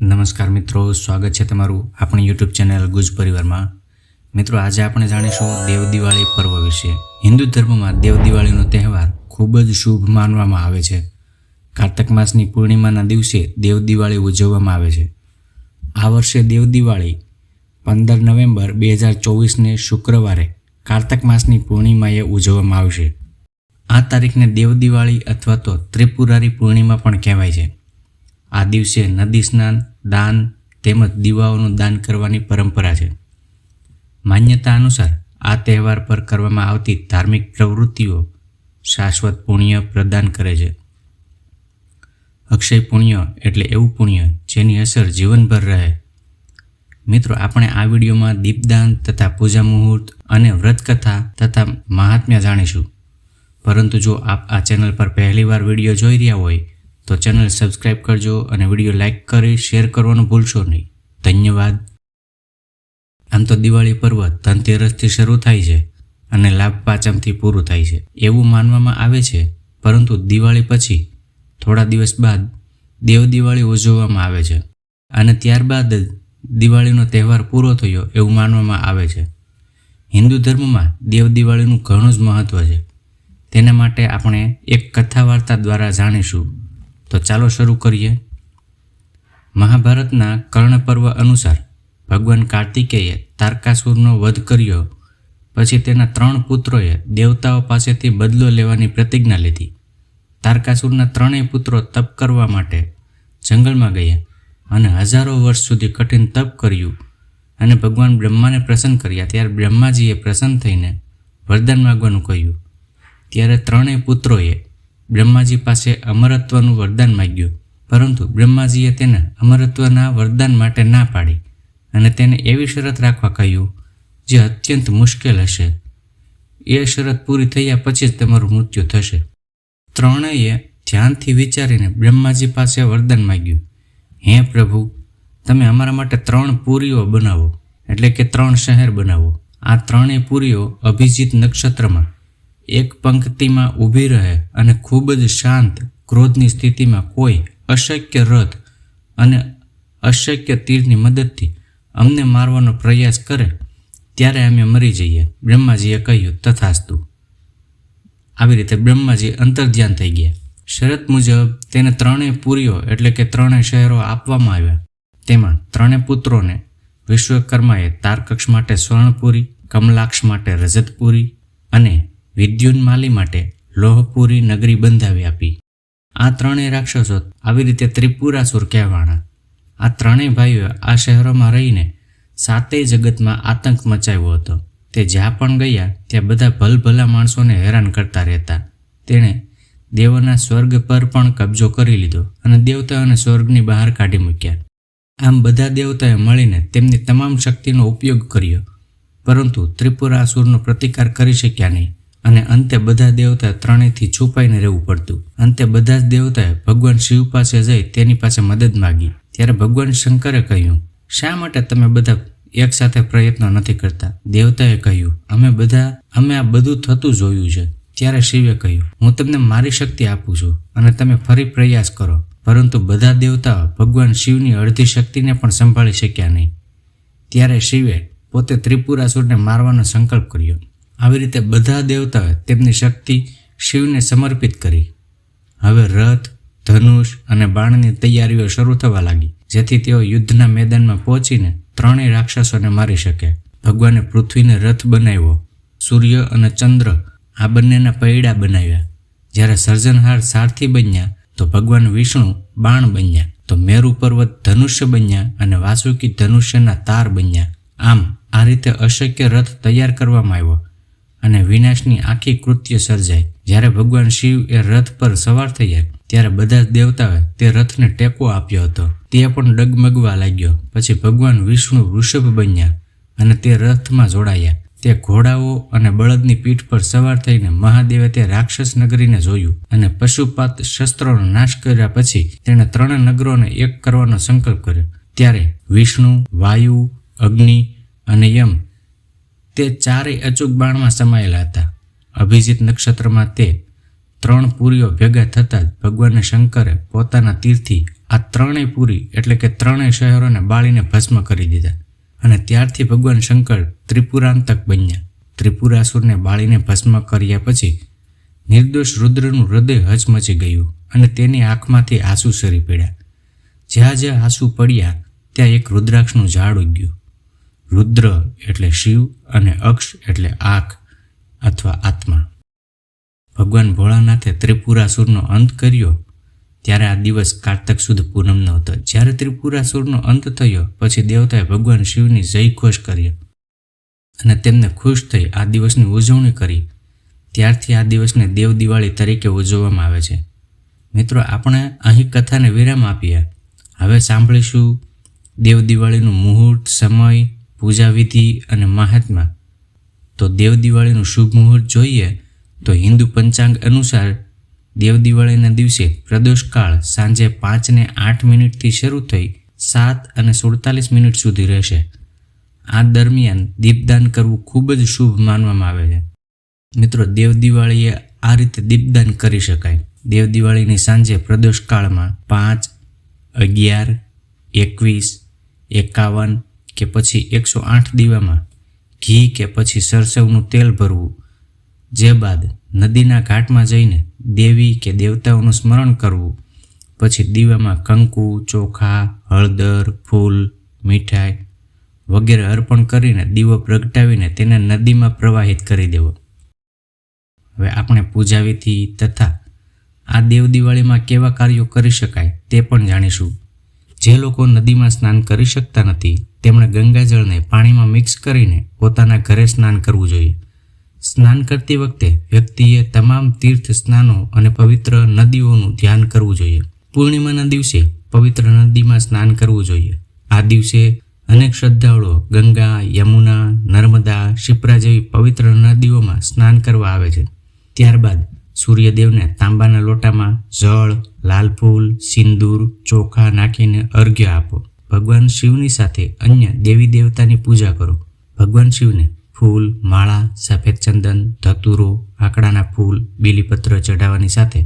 નમસ્કાર મિત્રો, સ્વાગત છે તમારું આપણી યુટ્યુબ ચેનલ ગુજ પરિવારમાં। મિત્રો, આજે આપણે જાણીશું દેવ દિવાળી પર્વ વિશે। હિન્દુ ધર્મમાં દેવ દિવાળીનો તહેવાર ખૂબ જ શુભ માનવામાં આવે છે। કાર્તક માસની પૂર્ણિમાના દિવસે દેવ દિવાળી ઉજવવામાં આવે છે। આ વર્ષે દેવ દિવાળી 15 નવેમ્બર 2024ને શુક્રવારે કાર્તક માસની પૂર્ણિમાએ ઉજવવામાં આવશે। આ તારીખને દેવ દિવાળી અથવા તો ત્રિપુરારી પૂર્ણિમા પણ કહેવાય છે। આ દિવસે નદી સ્નાન, દાન તેમજ દીવાઓનું દાન કરવાની પરંપરા છે। માન્યતા અનુસાર આ તહેવાર પર કરવામાં આવતી ધાર્મિક પ્રવૃત્તિઓ શાશ્વત પુણ્ય પ્રદાન કરે છે। અક્ષય પુણ્ય એટલે એવું પુણ્ય જેની અસર જીવનભર રહે। મિત્રો, આપણે આ વિડીયોમાં દીપદાન તથા પૂજા મુહૂર્ત અને વ્રતકથા તથા મહાત્મ્ય જાણીશું। પરંતુ જો આપ આ ચેનલ પર પહેલીવાર વિડીયો જોઈ રહ્યા હોય તો ચેનલ સબસ્ક્રાઇબ કરજો અને વિડીયો લાઇક કરી શેર કરવાનું ભૂલશો નહીં। ધન્યવાદ। આમ તો દિવાળી પર્વ ધનતેરસથી શરૂ થાય છે અને લાભ પાંચમથી પૂરું થાય છે એવું માનવામાં આવે છે, પરંતુ દિવાળી પછી થોડા દિવસ બાદ દેવ દિવાળી ઉજવવામાં આવે છે અને ત્યારબાદ દિવાળીનો તહેવાર પૂરો થયો એવું માનવામાં આવે છે। હિન્દુ ધર્મમાં દેવ દિવાળીનું ઘણું જ મહત્વ છે। તેના માટે આપણે એક કથા વાર્તા દ્વારા જાણીશું। તો ચાલો શરૂ કરીએ। મહાભારતના કર્ણ પર્વ અનુસાર ભગવાન કાર્તિકેયે તારકાસુરનો વધ કર્યો પછી તેના 3 પુત્રોએ દેવતાઓ પાસેથી બદલો લેવાની પ્રતિજ્ઞા લીધી। તારકાસુરના 3 પુત્રો તપ કરવા માટે જંગલમાં ગયા અને હજારો વર્ષ સુધી કઠિન તપ કર્યું અને ભગવાન બ્રહ્માને પ્રસન્ન કર્યા। ત્યારે બ્રહ્માજીએ પ્રસન્ન થઈને વરદાન માગવાનું કહ્યું। ત્યારે 3 પુત્રોએ બ્રહ્માજી પાસે અમરત્વનું વરદાન માગ્યું, પરંતુ બ્રહ્માજીએ તેને અમરત્વના વરદાન માટે ના પાડી અને તેને એવી શરત રાખવા કહ્યું જે અત્યંત મુશ્કેલ હશે। એ શરત પૂરી થયા પછી જ તમારું મૃત્યુ થશે। ત્રણેય ધ્યાનથી વિચારીને બ્રહ્માજી પાસે વરદાન માગ્યું, હે પ્રભુ, તમે અમારા માટે 3 પુરીઓ બનાવો, એટલે કે 3 શહેર બનાવો। આ 3 પુરીઓ અભિજીત નક્ષત્રમાં એક પંક્તિમાં ઊભી રહે અને ખૂબ જ શાંત ક્રોધની સ્થિતિમાં કોઈ અશક્ય રથ અને અશક્ય તીરની મદદથી અમને મારવાનો પ્રયાસ કરે ત્યારે અમે મરી જઈએ। બ્રહ્માજીએ કહ્યું, તથાસ્તુ। આવી રીતે બ્રહ્માજી અંતર્ધ્યાન થઈ ગયા। શરત મુજબ તેને 3 પુરીઓ એટલે કે 3 શહેરો આપવામાં આવ્યા। તેમાં 3 પુત્રોને વિશ્વકર્માએ તારકક્ષ માટે સ્વર્ણપુરી, કમલાક્ષ માટે રજતપુરી અને વિદ્યુન્માલી માટે લોહપુરી નગરી બંધાવી આપી। આ 3 રાક્ષસો આવી રીતે ત્રિપુરાસુર કહેવાણા। આ 3 ભાઈઓ આ શહેરોમાં રહીને 7 જગતમાં આતંક મચાવ્યો હતો। તે જ્યાં પણ ગયા ત્યાં બધા ભલભલા માણસોને હેરાન કરતા રહેતા। તેણે દેવોના સ્વર્ગ પર પણ કબજો કરી લીધો અને દેવતાઓને સ્વર્ગની બહાર કાઢી મૂક્યા। આમ બધા દેવતાએ મળીને તેમની તમામ શક્તિનો ઉપયોગ કર્યો, પરંતુ ત્રિપુરાસુરનો પ્રતિકાર કરી શક્યા નહીં અને અંતે બધા દેવતાએ 3થી છુપાઈને રહેવું પડતું। અંતે બધા જ દેવતાએ ભગવાન શિવ પાસે જઈ તેની પાસે મદદ માગી। ત્યારે ભગવાન શંકરે કહ્યું, શા માટે તમે બધા એક સાથે પ્રયત્નો નથી કરતા? દેવતાએ કહ્યું, અમે આ બધું થતું જોયું છે। ત્યારે શિવે કહ્યું, હું તમને મારી શક્તિ આપું છું અને તમે ફરી પ્રયાસ કરો। પરંતુ બધા દેવતાઓ ભગવાન શિવની અડધી શક્તિને પણ સંભાળી શક્યા નહીં। ત્યારે શિવે પોતે ત્રિપુરાસુરને મારવાનો સંકલ્પ કર્યો। આવી રીતે બધા દેવતાઓએ તેમની શક્તિ શિવને સમર્પિત કરી। હવે રથ, ધનુષ અને બાણની તૈયારીઓ શરૂ થવા લાગી, જેથી તેઓ યુદ્ધના મેદાનમાં પહોંચીને 3 રાક્ષસોને મારી શકે। ભગવાને પૃથ્વીને રથ બનાવ્યો, સૂર્ય અને ચંદ્ર આ બંનેના પૈડા બનાવ્યા। જ્યારે સર્જનહાર સારથી બન્યા તો ભગવાન વિષ્ણુ બાણ બન્યા, તો મેરુ પર્વત ધનુષ્ય બન્યા અને વાસુકી ધનુષ્યના તાર બન્યા। આમ આ રીતે અશક્ય રથ તૈયાર કરવામાં આવ્યો અને વિનાશની આખી કૃત્ય સર્જાઈ। જ્યારે ભગવાન શિવ એ રથ પર સવાર થયા ત્યારે બધા જ દેવતાઓએ તે રથને ટેકો આપ્યો હતો, તે પણ ડગમગવા લાગ્યો। પછી ભગવાન વિષ્ણુ વૃષભ બન્યા અને તે રથમાં જોડાયા। તે ઘોડાઓ અને બળદની પીઠ પર સવાર થઈને મહાદેવે તે રાક્ષસ નગરીને જોયું અને પશુપાત શસ્ત્રોનો નાશ કર્યા પછી તેણે 3 નગરોને એક કરવાનો સંકલ્પ કર્યો। ત્યારે વિષ્ણુ, વાયુ, અગ્નિ અને યમ તે 4 અચૂક બાણમાં સમાયેલા હતા। અભિજીત નક્ષત્રમાં તે 3 પુરીઓ ભેગા થતાં જ ભગવાન શંકરે પોતાના તીરથી આ ત્રણેય પુરી એટલે કે ત્રણેય શહેરોને બાળીને ભસ્મ કરી દીધા અને ત્યારથી ભગવાન શંકર ત્રિપુરાંતક બન્યા. ત્રિપુરાસુરને બાળીને ભસ્મ કર્યા પછી નિર્દોષ રુદ્રનું હૃદય હચમચી ગયું અને તેની આંખમાંથી આંસુ સરી પડ્યા. જ્યાં જ્યાં આંસુ પડ્યા ત્યાં એક રુદ્રાક્ષનું ઝાડ ઉગ્યું. રુદ્ર એટલે શિવ અને અક્ષ એટલે આંખ અથવા આત્મા. ભગવાન ભોળાનાથે ત્રિપુરાસુરનો અંત કર્યો ત્યારે આ દિવસ કારતક સુદ પૂનમનો હતો. જ્યારે ત્રિપુરાસુરનો અંત થયો પછી દેવતાએ ભગવાન શિવની જયઘોષ કર્યો અને તેમને ખુશ થઈ આ દિવસની ઉજવણી કરી. ત્યારથી આ દિવસને દેવ દિવાળી તરીકે ઉજવવામાં આવે છે. મિત્રો, આપણે અહીં કથાને વિરામ આપીએ. હવે સાંભળીશું દેવ દિવાળીનું મુહૂર્ત, સમય, પૂજા વિધિ અને મહાત્મા. તો દેવ દિવાળીનું શુભ મુહૂર્ત જોઈએ તો હિન્દુ પંચાંગ અનુસાર દેવ દિવાળીના દિવસે પ્રદોષકાળ સાંજે 5:08 શરૂ થઈ 7:47 સુધી રહેશે. આ દરમિયાન દીપદાન કરવું ખૂબ જ શુભ માનવામાં આવે છે. મિત્રો, દેવ દિવાળીએ આ રીતે દીપદાન કરી શકાય. દેવ દિવાળીની સાંજે પ્રદોષકાળમાં 5, 11, 21, 51 કે પછી 108 દીવામાં ઘી કે પછી સરસવનું તેલ ભરવું. જે બાદ નદીના ઘાટમાં જઈને દેવી કે દેવતાઓનું સ્મરણ કરવું. પછી દીવામાં કંકુ, ચોખા, હળદર, ફૂલ, મીઠાઈ વગેરે અર્પણ કરીને દીવો પ્રગટાવીને તેને નદીમાં પ્રવાહિત કરી દેવો. હવે આપણે પૂજા વિધિ તથા આ દેવ દિવાળીમાં કેવા કાર્યો કરી શકાય તે પણ જાણીશું. જે લોકો નદીમાં સ્નાન કરી શકતા નથી તેમણે ગંગાજળને પાણીમાં મિક્સ કરીને પોતાના ઘરે સ્નાન કરવું જોઈએ. સ્નાન કરતી વખતે વ્યક્તિએ તમામ તીર્થ સ્નાનો અને પવિત્ર નદીઓનું ધ્યાન કરવું જોઈએ. પૂર્ણિમાના દિવસે પવિત્ર નદીમાં સ્નાન કરવું જોઈએ. આ દિવસે અનેક શ્રદ્ધાળુઓ ગંગા, યમુના, નર્મદા, શિપ્રા જેવી પવિત્ર નદીઓમાં સ્નાન કરવા આવે છે. ત્યારબાદ સૂર્યદેવને તાંબાના લોટામાં જળ, લાલ ફૂલ, સિંદૂર, ચોખા નાખીને અર્ઘ્ય આપો. ભગવાન શિવની સાથે અન્ય દેવી દેવતાની પૂજા કરો. ભગવાન શિવને ફૂલ, માળા, સફેદ ચંદન, ધતુરો, આકડાના ફૂલ, બીલીપત્ર ચઢાવવાની સાથે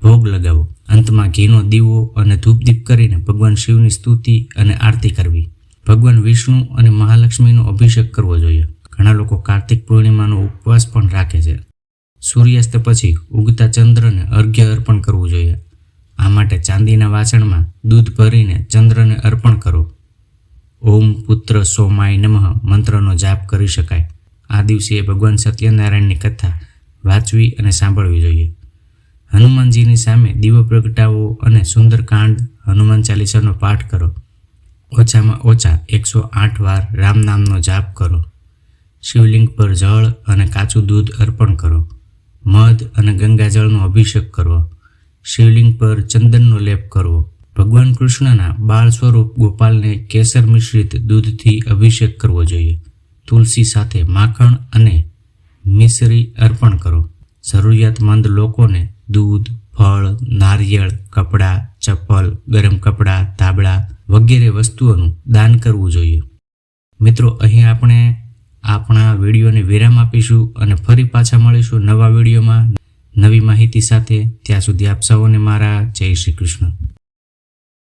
ભોગ લગાવો. અંતમાં ઘીનો દીવો અને ધૂપદીપ કરીને ભગવાન શિવની સ્તુતિ અને આરતી કરવી. ભગવાન વિષ્ણુ અને મહાલક્ષ્મીનો અભિષેક કરવો જોઈએ. ઘણા લોકો કાર્તિક પૂર્ણિમાનો ઉપવાસ પણ રાખે છે. સૂર્યાસ્ત પછી ઉગતા ચંદ્રને અર્ઘ્ય અર્પણ કરવું જોઈએ. આ માટે ચાંદીના વાસણમાં દૂધ ભરીને ચંદ્રને અર્પણ કરો. ઓમ પુત્ર સોમાય નમઃ મંત્રનો જાપ કરી શકાય. આ દિવસે ભગવાન સત્યનારાયણની કથા વાંચવી અને સાંભળવી જોઈએ. હનુમાનજીની સામે દીવો પ્રગટાવો અને સુંદરકાંડ, હનુમાન ચાલીસાનો પાઠ કરો. ઓછામાં ઓછા 108 વાર રામ નામનો જાપ કરો. શિવલિંગ પર જળ અને કાચું દૂધ અર્પણ કરો. મધ અને ગંગાજળનો અભિષેક કરવો. શિવલિંગ પર ચંદનનો લેપ કરવો. ભગવાન કૃષ્ણના બાળ સ્વરૂપ ગોપાલને કેસર મિશ્રિત દૂધથી અભિષેક કરવો જોઈએ. તુલસી સાથે માખણ અને મિશ્રી અર્પણ કરો. જરૂરિયાતમંદ લોકોને દૂધ, ફળ, નારિયેળ, કપડાં, ચપ્પલ, ગરમ કપડાં, ધાબળા વગેરે વસ્તુઓનું દાન કરવું જોઈએ. મિત્રો, અહીં આપણે આપણા વિડીયોને વિરામ આપીશું અને ફરી પાછા મળીશું નવા વિડીયોમાં નવી માહિતી સાથે. ત્યાં સુધી આપ સૌને મારા જય શ્રી કૃષ્ણ.